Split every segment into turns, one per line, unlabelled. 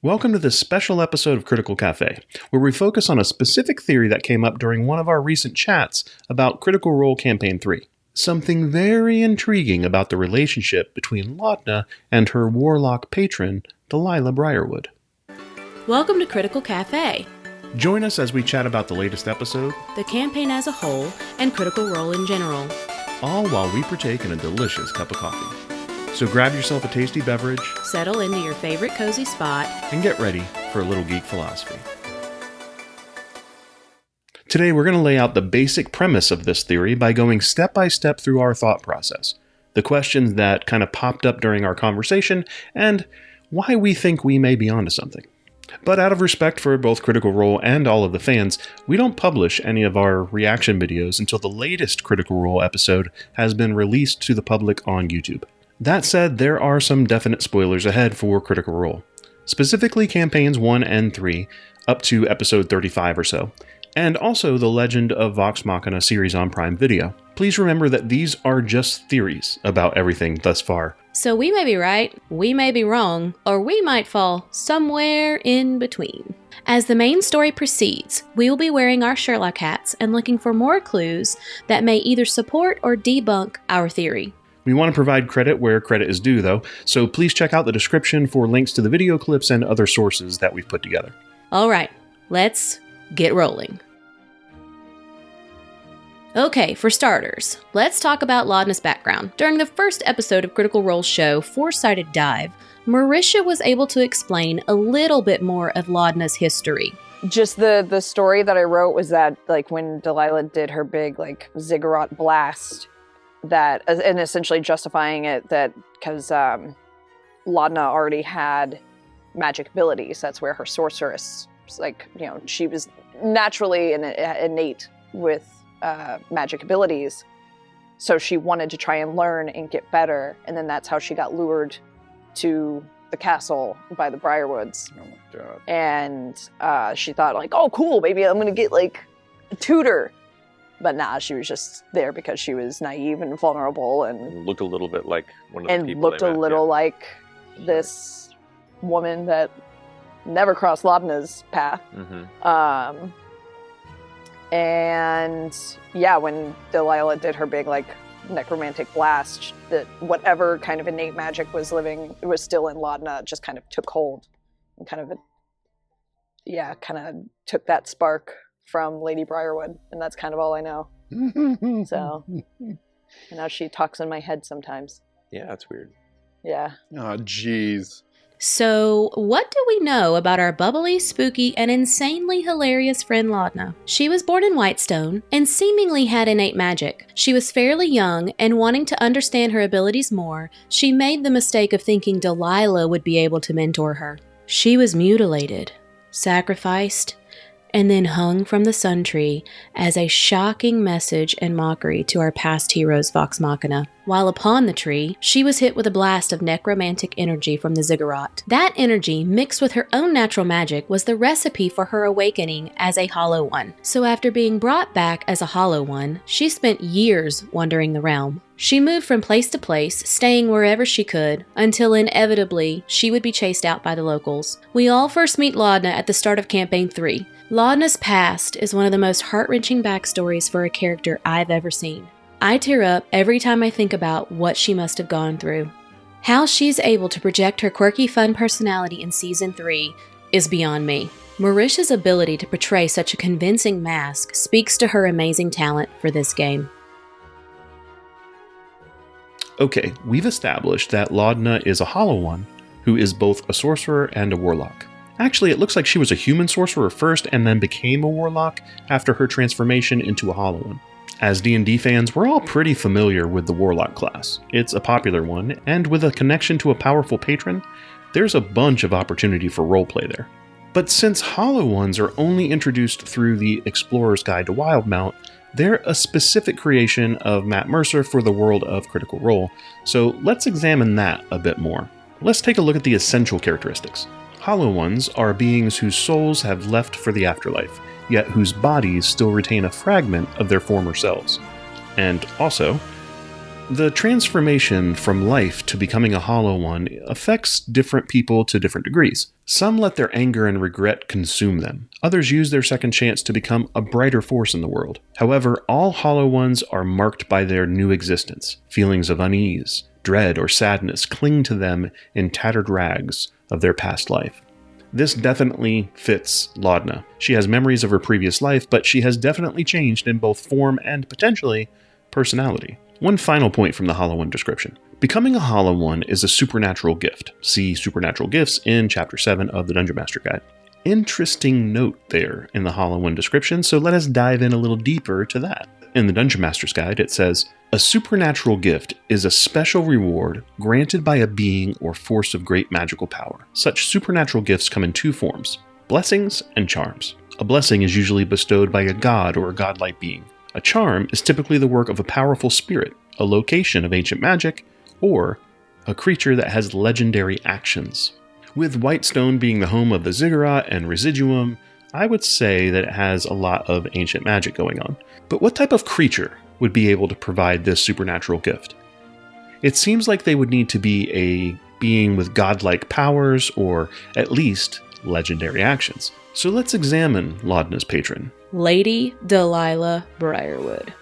Welcome to this special episode of Critical Café, where we focus on a specific theory that came up during one of our recent chats about Critical Role Campaign 3. Something very intriguing about the relationship between Laudna and her warlock patron, Delilah Briarwood.
Welcome to Critical Café.
Join us as we chat about the latest episode,
the campaign as a whole, and Critical Role in general.
All while we partake in a delicious cup of coffee. So grab yourself a tasty beverage,
settle into your favorite cozy spot,
and get ready for a little geek philosophy. Today we're going to lay out the basic premise of this theory by going step by step through our thought process, the questions that kind of popped up during our conversation, and why we think we may be onto something. But out of respect for both Critical Role and all of the fans, we don't publish any of our reaction videos until the latest Critical Role episode has been released to the public on YouTube. That said, there are some definite spoilers ahead for Critical Role, specifically campaigns 1 and 3, up to episode 35 or so, and also the Legend of Vox Machina series on Prime Video. Please remember that these are just theories about everything thus far.
So we may be right, we may be wrong, or we might fall somewhere in between. As the main story proceeds, we will be wearing our Sherlock hats and looking for more clues that may either support or debunk our theory.
We want to provide credit where credit is due, though, so please check out the description for links to the video clips and other sources that we've put together.
All right, let's get rolling. Okay, for starters, let's talk about Laudna's background. During the first episode of Critical Role's show, Four-Sided Dive, Marisha was able to explain a little bit more of Laudna's history.
Just the story that I wrote was that, like, when Delilah did her big, ziggurat blast, that, and essentially justifying it that because Laudna already had magic abilities. That's where her sorceress, she was naturally innate with magic abilities. So she wanted to try and learn and get better. And then that's how she got lured to the castle by the Briarwoods.
Oh my God.
And she thought, oh, cool, maybe I'm going to get, a tutor. But nah, she was just there because she was naive and vulnerable and
looked a little bit like one of the people.
And looked a little like this woman that never crossed Laudna's path.
Mm-hmm.
And yeah, when Delilah did her big necromantic blast, that whatever kind of innate magic was still in Laudna, just kind of took hold and kind of took that spark from Lady Briarwood, and that's kind of all I know. So, and now she talks in my head sometimes.
Yeah, that's weird.
Yeah.
Oh, jeez.
So, what do we know about our bubbly, spooky, and insanely hilarious friend Laudna? She was born in Whitestone and seemingly had innate magic. She was fairly young, and wanting to understand her abilities more, she made the mistake of thinking Delilah would be able to mentor her. She was mutilated, sacrificed, and then hung from the sun tree as a shocking message and mockery to our past heroes Vox Machina. While upon the tree, she was hit with a blast of necromantic energy from the ziggurat. That energy, mixed with her own natural magic, was the recipe for her awakening as a Hollow One. So after being brought back as a Hollow One, she spent years wandering the realm. She moved from place to place, staying wherever she could, until inevitably she would be chased out by the locals. We all first meet Laudna at the start of Campaign 3. Laudna's past is one of the most heart-wrenching backstories for a character I've ever seen. I tear up every time I think about what she must have gone through. How she's able to project her quirky, fun personality in Season 3 is beyond me. Marisha's ability to portray such a convincing mask speaks to her amazing talent for this game.
Okay, we've established that Laudna is a Hollow One who is both a sorcerer and a warlock. Actually, it looks like she was a human sorcerer first and then became a warlock after her transformation into a Hollow One. As D&D fans, we're all pretty familiar with the warlock class. It's a popular one, and with a connection to a powerful patron, there's a bunch of opportunity for roleplay there. But since Hollow Ones are only introduced through the Explorer's Guide to Wildemount, they're a specific creation of Matt Mercer for the world of Critical Role, so let's examine that a bit more. Let's take a look at the essential characteristics. Hollow Ones are beings whose souls have left for the afterlife, yet whose bodies still retain a fragment of their former selves. And also, The transformation from life to becoming a Hollow One affects different people to different degrees. Some let their anger and regret consume them. Others use their second chance to become a brighter force in the world. However, all Hollow Ones are marked by their new existence. Feelings of unease, dread, or sadness cling to them in tattered rags of their past life. This definitely fits Laudna. She has memories of her previous life, but she has definitely changed in both form and, potentially, personality. One final point from the Hollow One description. Becoming a Hollow One is a supernatural gift. See Supernatural Gifts in Chapter 7 of the Dungeon Master Guide. Interesting note there in the Hollow One description, so let us dive in a little deeper to that. In the Dungeon Master's Guide, it says, "A supernatural gift is a special reward granted by a being or force of great magical power. Such supernatural gifts come in two forms, blessings and charms. A blessing is usually bestowed by a god or a godlike being. A charm is typically the work of a powerful spirit, a location of ancient magic, or a creature that has legendary actions." With Whitestone being the home of the Ziggurat and Residuum, I would say that it has a lot of ancient magic going on. But what type of creature would be able to provide this supernatural gift? It seems like they would need to be a being with godlike powers, or at least legendary actions. So let's examine Laudna's patron.
Lady Delilah Briarwood.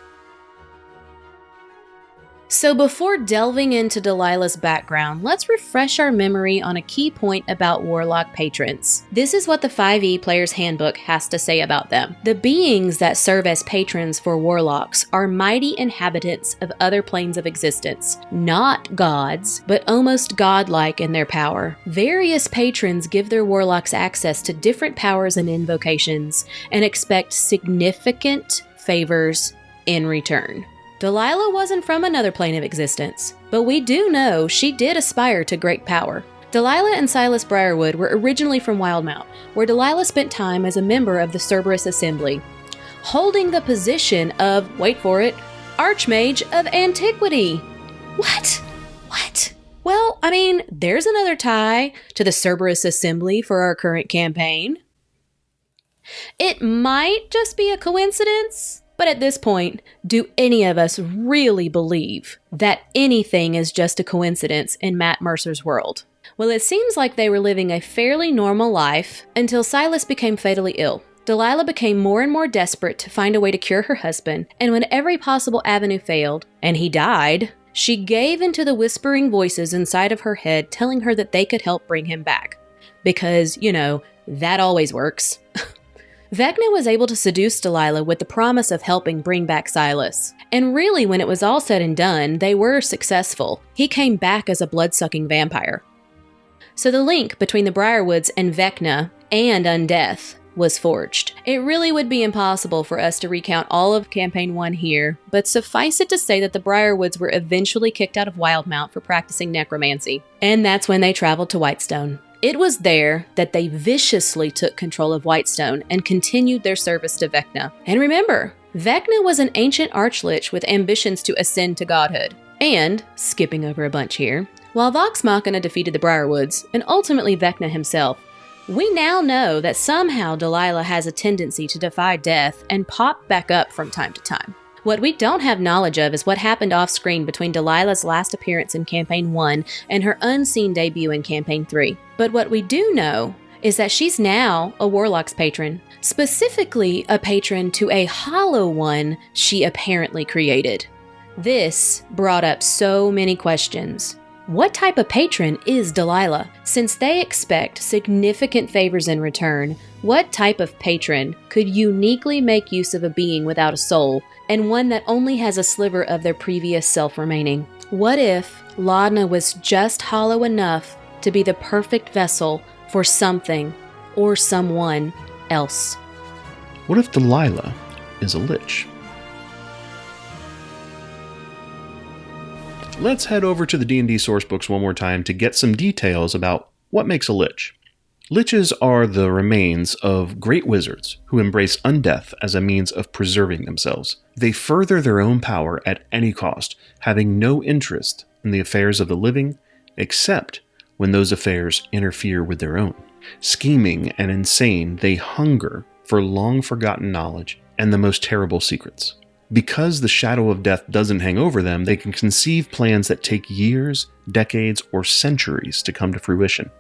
So before delving into Delilah's background, let's refresh our memory on a key point about Warlock patrons. This is what the 5e Player's Handbook has to say about them. The beings that serve as patrons for Warlocks are mighty inhabitants of other planes of existence. Not gods, but almost godlike in their power. Various patrons give their Warlocks access to different powers and invocations, and expect significant favors in return. Delilah wasn't from another plane of existence, but we do know she did aspire to great power. Delilah and Silas Briarwood were originally from Wildmount, where Delilah spent time as a member of the Cerberus Assembly, holding the position of, wait for it, Archmage of Antiquity. What? Well, I mean, there's another tie to the Cerberus Assembly for our current campaign. It might just be a coincidence. But at this point, do any of us really believe that anything is just a coincidence in Matt Mercer's world? Well, it seems like they were living a fairly normal life until Silas became fatally ill. Delilah became more and more desperate to find a way to cure her husband, and when every possible avenue failed, and he died, she gave into the whispering voices inside of her head telling her that they could help bring him back. Because, that always works. Vecna was able to seduce Delilah with the promise of helping bring back Silas. And really, when it was all said and done, they were successful. He came back as a blood-sucking vampire. So the link between the Briarwoods and Vecna and Undeath was forged. It really would be impossible for us to recount all of Campaign 1 here, but suffice it to say that the Briarwoods were eventually kicked out of Wildmount for practicing necromancy. And that's when they traveled to Whitestone. It was there that they viciously took control of Whitestone and continued their service to Vecna. And remember, Vecna was an ancient archlich with ambitions to ascend to godhood. And, skipping over a bunch here, while Vox Machina defeated the Briarwoods, and ultimately Vecna himself, we now know that somehow Delilah has a tendency to defy death and pop back up from time to time. What we don't have knowledge of is what happened off-screen between Delilah's last appearance in Campaign 1 and her unseen debut in Campaign 3. But what we do know is that she's now a Warlock's patron, specifically a patron to a Hollow One she apparently created. This brought up so many questions. What type of patron is Delilah? Since they expect significant favors in return, what type of patron could uniquely make use of a being without a soul, and one that only has a sliver of their previous self remaining? What if Laudna was just hollow enough to be the perfect vessel for something or someone else?
What if Delilah is a lich? Let's head over to the D&D sourcebooks one more time to get some details about what makes a lich. Liches are the remains of great wizards who embrace undeath as a means of preserving themselves. They further their own power at any cost, having no interest in the affairs of the living, except when those affairs interfere with their own. Scheming and insane, they hunger for long-forgotten knowledge and the most terrible secrets. Because the shadow of death doesn't hang over them, they can conceive plans that take years, decades, or centuries to come to fruition.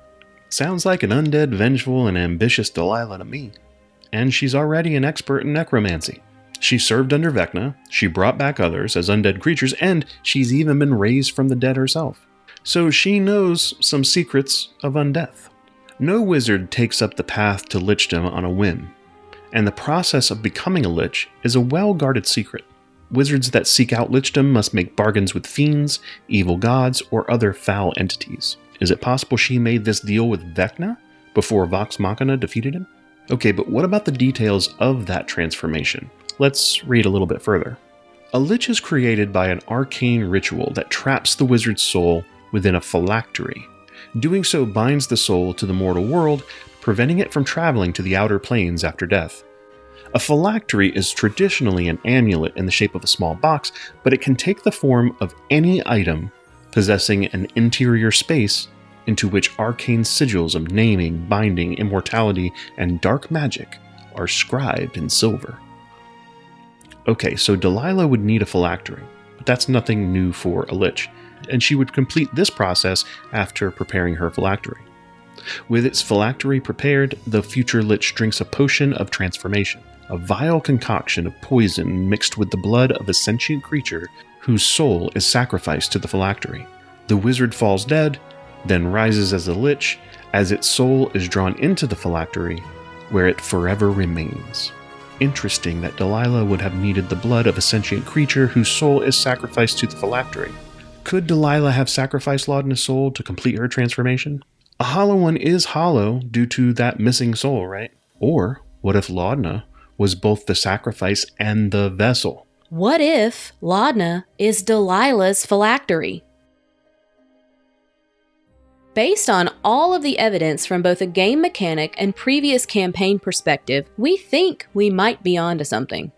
Sounds like an undead, vengeful, and ambitious Delilah to me. And she's already an expert in necromancy. She served under Vecna, she brought back others as undead creatures, and she's even been raised from the dead herself. So she knows some secrets of undeath. No wizard takes up the path to lichdom on a whim, and the process of becoming a lich is a well-guarded secret. Wizards that seek out lichdom must make bargains with fiends, evil gods, or other foul entities. Is it possible she made this deal with Vecna before Vox Machina defeated him? Okay, but what about the details of that transformation? Let's read a little bit further. A lich is created by an arcane ritual that traps the wizard's soul within a phylactery. Doing so binds the soul to the mortal world, preventing it from traveling to the outer planes after death. A phylactery is traditionally an amulet in the shape of a small box, but it can take the form of any item possessing an interior space into which arcane sigils of naming, binding, immortality, and dark magic are scribed in silver. Okay, so Delilah would need a phylactery, but that's nothing new for a lich, and she would complete this process after preparing her phylactery. With its phylactery prepared, the future lich drinks a potion of transformation, a vile concoction of poison mixed with the blood of a sentient creature whose soul is sacrificed to the phylactery. The wizard falls dead, then rises as a lich, as its soul is drawn into the phylactery, where it forever remains. Interesting that Delilah would have needed the blood of a sentient creature whose soul is sacrificed to the phylactery. Could Delilah have sacrificed Laudna's soul to complete her transformation? A hollow one is hollow due to that missing soul, right? Or what if Laudna was both the sacrifice and the vessel?
What if Laudna is Delilah's phylactery? Based on all of the evidence from both a game mechanic and previous campaign perspective, we think we might be onto something.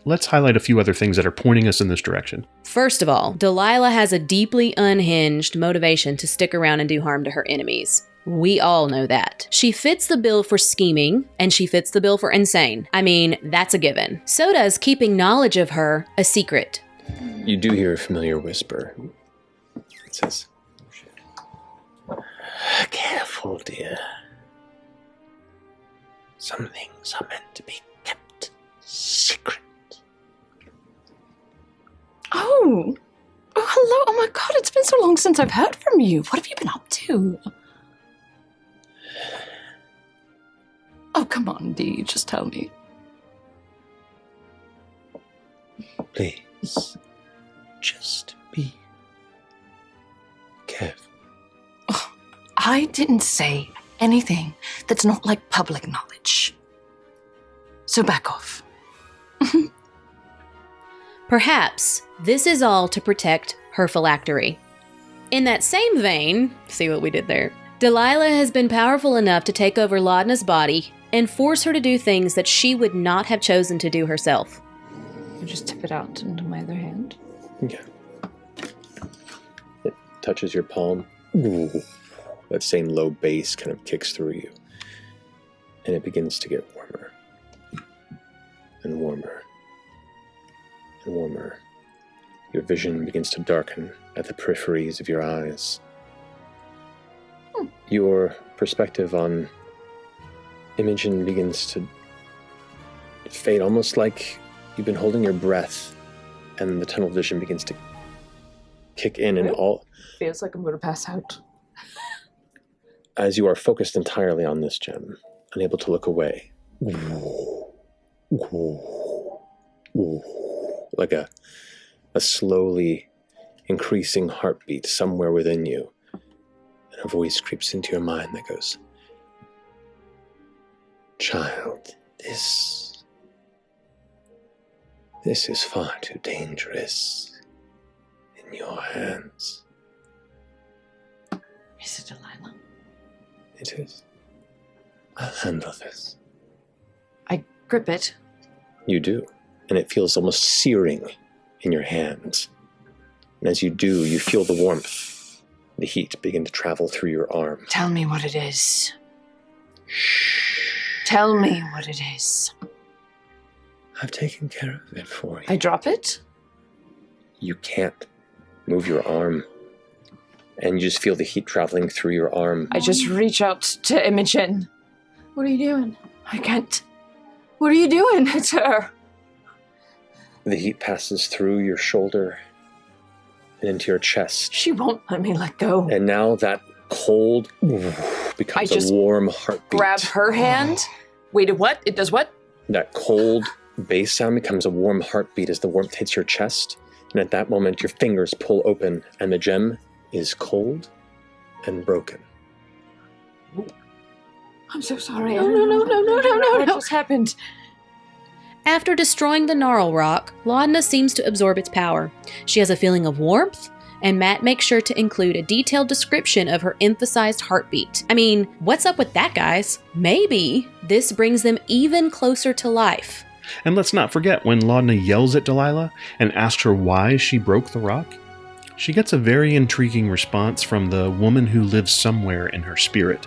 Let's highlight a few other things that are pointing us in this direction.
First of all, Delilah has a deeply unhinged motivation to stick around and do harm to her enemies. We all know that. She fits the bill for scheming, and she fits the bill for insane. I mean, that's a given. So does keeping knowledge of her a secret.
You do hear a familiar whisper. It says, "Careful, dear. Some things are meant to be kept secret."
Oh, hello. Oh my God, it's been so long since I've heard from you. What have you been up to? Oh, come on, Dee, just tell me.
Please, just be careful.
Oh, I didn't say anything that's not like public knowledge. So back off.
Perhaps this is all to protect her phylactery. In that same vein, see what we did there, Delilah has been powerful enough to take over Laudna's body and force her to do things that she would not have chosen to do herself.
You just tip it out into my other hand.
Yeah. It touches your palm. Ooh. That same low bass kind of kicks through you. And it begins to get warmer. And warmer. And warmer. Your vision begins to darken at the peripheries of your eyes. Your perspective on Imogen begins to fade, almost like you've been holding your breath, and the tunnel vision begins to kick in, and all
feels like I'm going to pass out.
As you are focused entirely on this gem, unable to look away. Like a slowly increasing heartbeat somewhere within you. And a voice creeps into your mind that goes, "Child, this is far too dangerous in your hands."
Is it Delilah?
It is. I'll handle this.
I grip it.
You do. And it feels almost searing in your hands. And as you do, you feel the warmth, the heat begin to travel through your arm.
Tell me what it is.
Shh.
Tell me what it is.
I've taken care of it for you.
I drop it?
You can't move your arm. And you just feel the heat traveling through your arm.
I just reach out to Imogen.
What are you doing?
I can't.
What are you doing?
It's her.
The heat passes through your shoulder and into your chest.
She won't let me let go.
And now that cold becomes a warm heartbeat.
Grab her hand. Wait, what? It does what?
That cold bass sound becomes a warm heartbeat as the warmth hits your chest. And at that moment, your fingers pull open and the gem is cold and broken.
I'm so sorry.
No.
What just happened?
After destroying the gnarl rock, Laudna seems to absorb its power. She has a feeling of warmth, and Matt makes sure to include a detailed description of her emphasized heartbeat. I mean, what's up with that, guys? Maybe this brings them even closer to life.
And let's not forget when Laudna yells at Delilah and asks her why she broke the rock. She gets a very intriguing response from the woman who lives somewhere in her spirit.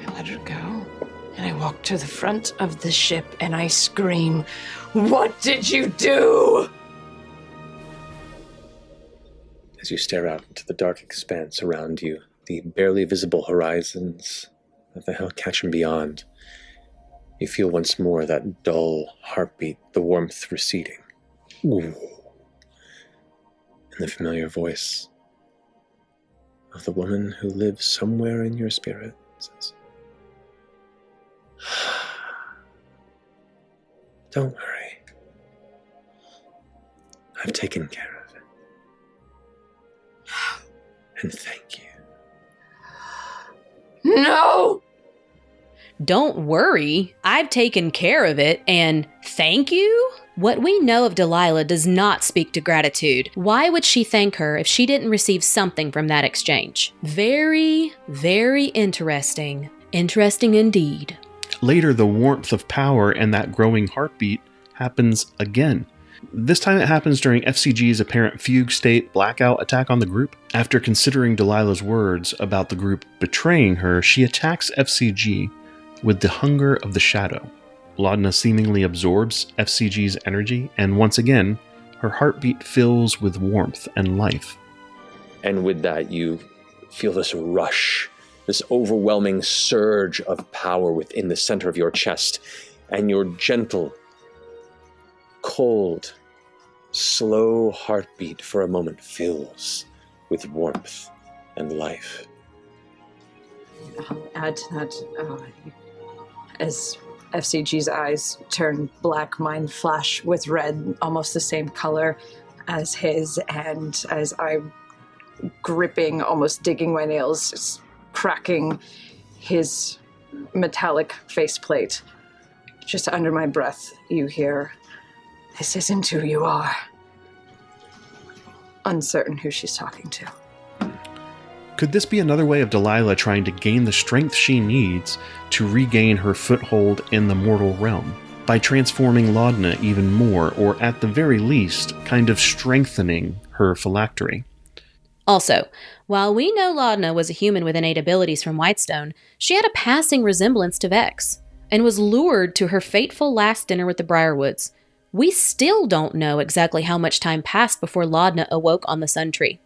I let her go, and I walk to the front of the ship, and I scream, "What did you do?"
As you stare out into the dark expanse around you, the barely visible horizons of the Hellcatch and beyond, you feel once more that dull heartbeat, the warmth receding. Ooh. And the familiar voice of the woman who lives somewhere in your spirit says, "Don't worry. I've taken care of it. And thank you."
No!
Don't worry, I've taken care of it, and thank you? What we know of Delilah does not speak to gratitude. Why would she thank her if she didn't receive something from that exchange? Very, very interesting. Interesting indeed.
Later, the warmth of power and that growing heartbeat happens again. This time it happens during FCG's apparent fugue state blackout attack on the group. After considering Delilah's words about the group betraying her, she attacks FCG with the hunger of the shadow. Laudna seemingly absorbs FCG's energy, and once again, her heartbeat fills with warmth and life.
And with that, you feel this rush, this overwhelming surge of power within the center of your chest, and your gentle, cold, slow heartbeat for a moment fills with warmth and life.
I'll add to that, as FCG's eyes turn black, mine flash with red, almost the same color as his, and as I'm gripping, almost digging my nails, cracking his metallic faceplate. Just under my breath, you hear, "This isn't who you are." Uncertain who she's talking to.
Could this be another way of Delilah trying to gain the strength she needs to regain her foothold in the mortal realm? By transforming Laudna even more, or at the very least, kind of strengthening her phylactery.
Also, while we know Laudna was a human with innate abilities from Whitestone, she had a passing resemblance to Vex, and was lured to her fateful last dinner with the Briarwoods. We still don't know exactly how much time passed before Laudna awoke on the Sun Tree.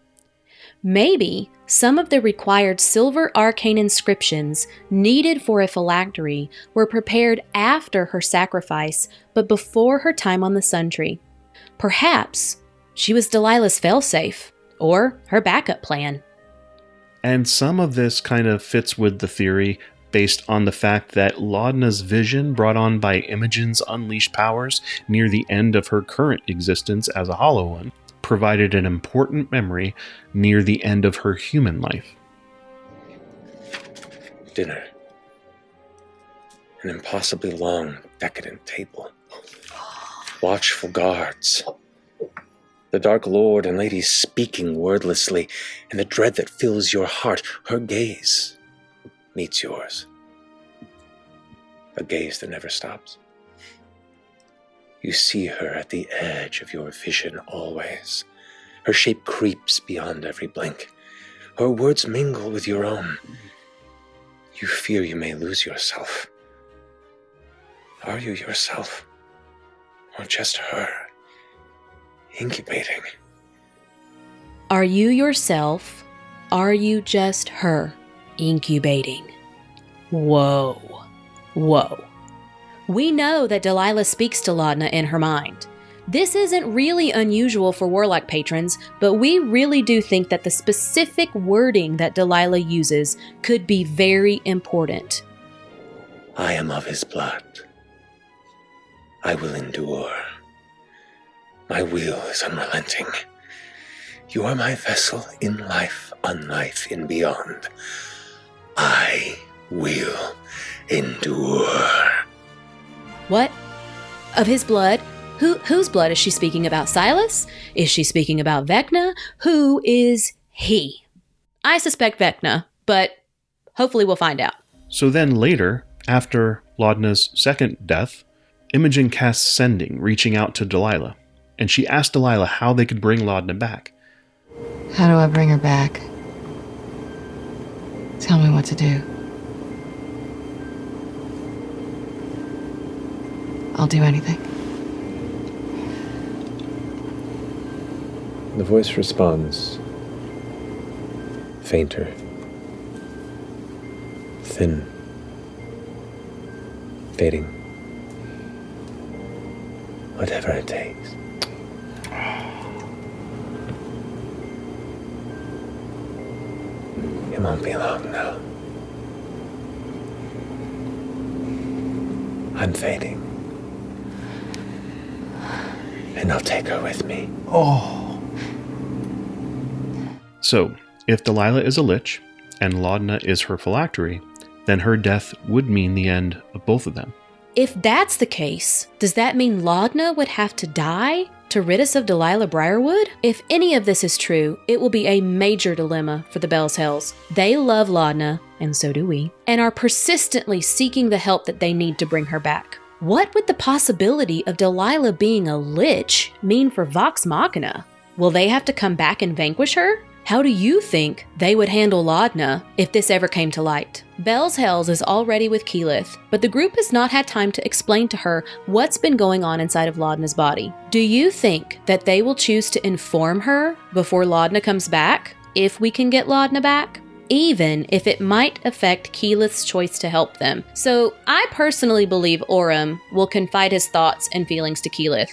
Maybe some of the required silver arcane inscriptions needed for a phylactery were prepared after her sacrifice, but before her time on the Sun Tree. Perhaps she was Delilah's failsafe, or her backup plan.
And some of this kind of fits with the theory based on the fact that Laudna's vision brought on by Imogen's unleashed powers near the end of her current existence as a Hollow One provided an important memory near the end of her human life.
Dinner. An impossibly long, decadent table. Watchful guards. The Dark Lord and Lady speaking wordlessly, and the dread that fills your heart. Her gaze meets yours. A gaze that never stops. You see her at the edge of your vision always. Her shape creeps beyond every blink. Her words mingle with your own. You fear you may lose yourself. Are you yourself? Or just her incubating?
Are you yourself? Are you just her incubating? Whoa. Whoa. We know that Delilah speaks to Laudna in her mind. This isn't really unusual for Warlock patrons, but we really do think that the specific wording that Delilah uses could be very important.
I am of his blood. I will endure. My will is unrelenting. You are my vessel in life, on life, in beyond. I will endure.
What? Of his blood? Whose blood is she speaking about? Silas? Is she speaking about Vecna? Who is he? I suspect Vecna, but hopefully we'll find out.
So then later, after Laudna's second death, Imogen casts Sending, reaching out to Delilah, and she asked Delilah how they could bring Laudna back.
How do I bring her back? Tell me what to do. I'll do anything.
The voice responds, fainter, thin, fading. Whatever it takes. It won't be long now. I'm fading. And I'll take her with me.
So, if Delilah is a lich, and Laudna is her phylactery, then her death would mean the end of both of them.
If that's the case, does that mean Laudna would have to die to rid us of Delilah Briarwood? If any of this is true, it will be a major dilemma for the Bell's Hells. They love Laudna, and so do we, and are persistently seeking the help that they need to bring her back. What would the possibility of Delilah being a lich mean for Vox Machina? Will they have to come back and vanquish her? How do you think they would handle Laudna if this ever came to light? Bell's Hells is already with Keyleth, but the group has not had time to explain to her what's been going on inside of Laudna's body. Do you think that they will choose to inform her before Laudna comes back, if we can get Laudna back? Even if it might affect Keyleth's choice to help them. So I personally believe Orem will confide his thoughts and feelings to Keyleth.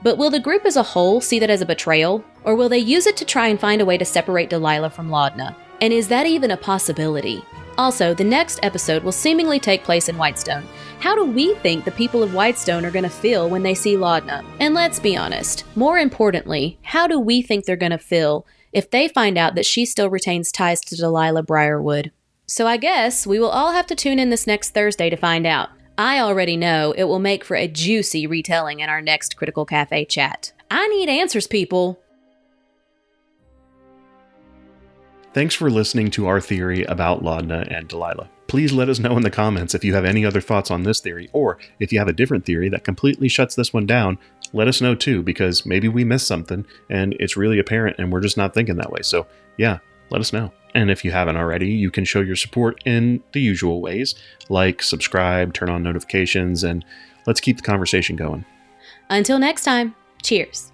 But will the group as a whole see that as a betrayal? Or will they use it to try and find a way to separate Delilah from Laudna? And is that even a possibility? Also, the next episode will seemingly take place in Whitestone. How do we think the people of Whitestone are going to feel when they see Laudna? And let's be honest, more importantly, how do we think they're going to feel if they find out that she still retains ties to Delilah Briarwood? So I guess we will all have to tune in this next Thursday to find out. I already know it will make for a juicy retelling in our next Critical Cafe chat. I need answers, people.
Thanks for listening to our theory about Laudna and Delilah. Please let us know in the comments if you have any other thoughts on this theory, or if you have a different theory that completely shuts this one down, let us know too, because maybe we missed something and it's really apparent and we're just not thinking that way. So yeah, let us know. And if you haven't already, you can show your support in the usual ways, like subscribe, turn on notifications, and let's keep the conversation going.
Until next time, cheers.